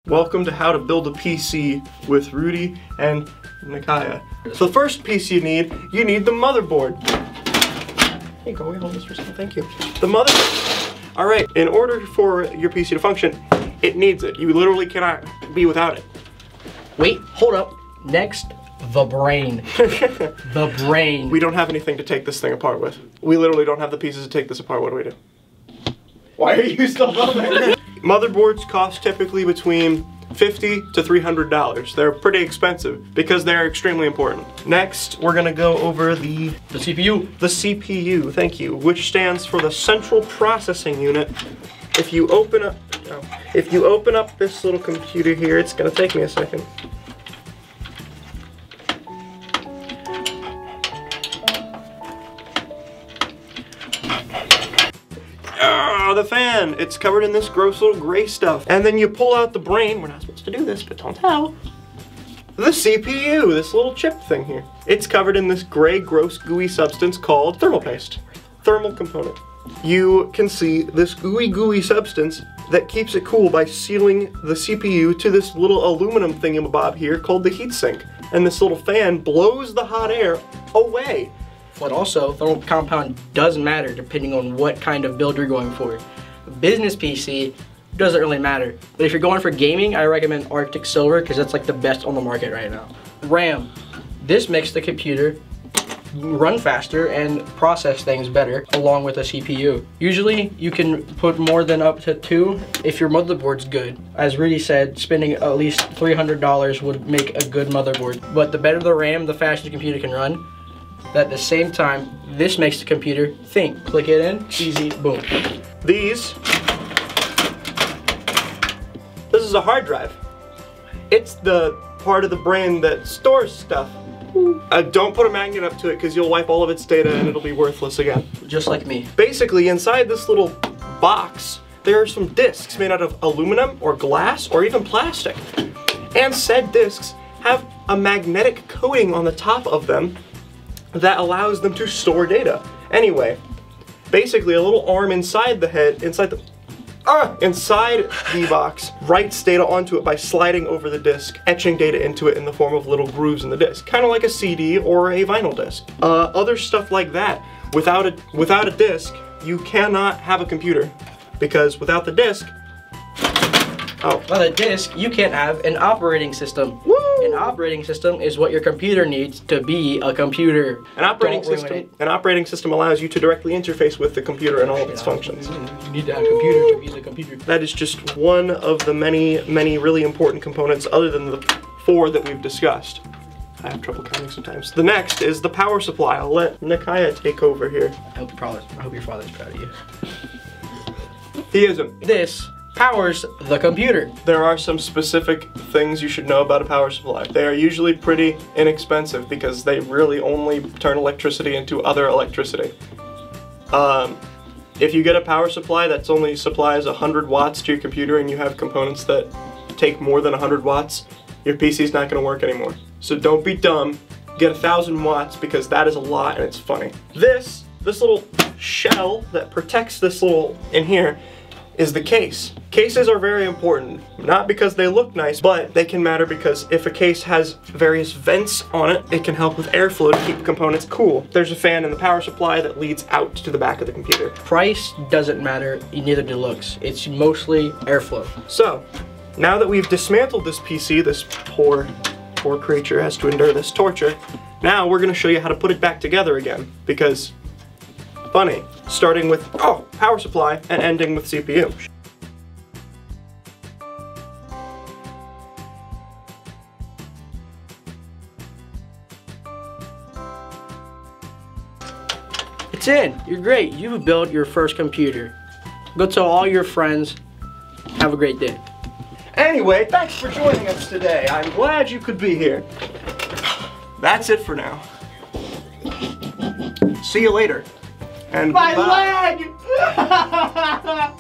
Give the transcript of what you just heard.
Welcome to How to Build a PC with Rudy and Nikaya. So the first piece you need the motherboard. Hey, go away, hold this for a second, thank you. The motherboard. Alright, in order for your PC to function, it needs it. You literally cannot be without it. Wait, hold up. Next, the brain. The brain. We don't have anything to take this thing apart with. We literally don't have the pieces to take this apart. What do we do? Why are you still there? Motherboards cost typically between $50 to $300. They're pretty expensive because they're extremely important. Next, we're gonna go over the CPU. The CPU, thank you, which stands for the Central Processing Unit. If you open up this little computer here, it's gonna take me a second. The fan, it's covered in this gross little gray stuff. And then you pull out the brain, we're not supposed to do this, but don't tell. The CPU, this little chip thing here. It's covered in this gray, gross, gooey substance called thermal paste. Thermal component. You can see this gooey substance that keeps it cool by sealing the CPU to this little aluminum thingamabob here called the heatsink. And this little fan blows the hot air away. But also, thermal compound does matter depending on what kind of build you're going for. Business PC doesn't really matter. But if you're going for gaming, I recommend Arctic Silver because that's like the best on the market right now. RAM. This makes the computer run faster and process things better along with a CPU. Usually you can put more than up to 2 if your motherboard's good. As Rudy said, spending at least $300 would make a good motherboard. But the better the RAM, the faster the computer can run. But at the same time, this makes the computer think. Click it in, easy, boom. This is a hard drive. It's the part of the brain that stores stuff. Don't put a magnet up to it because you'll wipe all of its data and it'll be worthless again. Just like me. Basically, inside this little box, there are some discs made out of aluminum or glass or even plastic. And said discs have a magnetic coating on the top of them that allows them to store data. Anyway, basically a little arm inside the head, inside the box, writes data onto it by sliding over the disk, etching data into it in the form of little grooves in the disk, kind of like a CD or a vinyl disc. Other stuff like that. Without a disk, you cannot have a computer, because without the disk, without a disk, you can't have an operating system. Woo! An operating system is what your computer needs to be a computer. An operating system allows you to directly interface with the computer and all of its functions. You need to have a computer to be the computer. That is just one of the many really important components other than the 4 that we've discussed. I have trouble counting sometimes. The next is the power supply. I'll let Nikaya take over here. I hope your father's proud of you. He isn't. This powers the computer. There are some specific things you should know about a power supply. They are usually pretty inexpensive because they really only turn electricity into other electricity. If you get a power supply that only supplies 100 watts to your computer and you have components that take more than 100 watts, your PC's not going to work anymore. So don't be dumb, get 1,000 watts because that is a lot and it's funny. This little shell that protects this little in here is the case. Cases are very important, not because they look nice, but they can matter because if a case has various vents on it, it can help with airflow to keep components cool. There's a fan in the power supply that leads out to the back of the computer. Price doesn't matter, neither do looks. It's mostly airflow. So, now that we've dismantled this PC, this poor creature has to endure this torture, now we're gonna show you how to put it back together again, because funny, starting with power supply and ending with CPU. It's in. You're great. You've built your first computer. Go tell all your friends. Have a great day. Anyway, thanks for joining us today. I'm glad you could be here. That's it for now. See you later. And my bye. leg!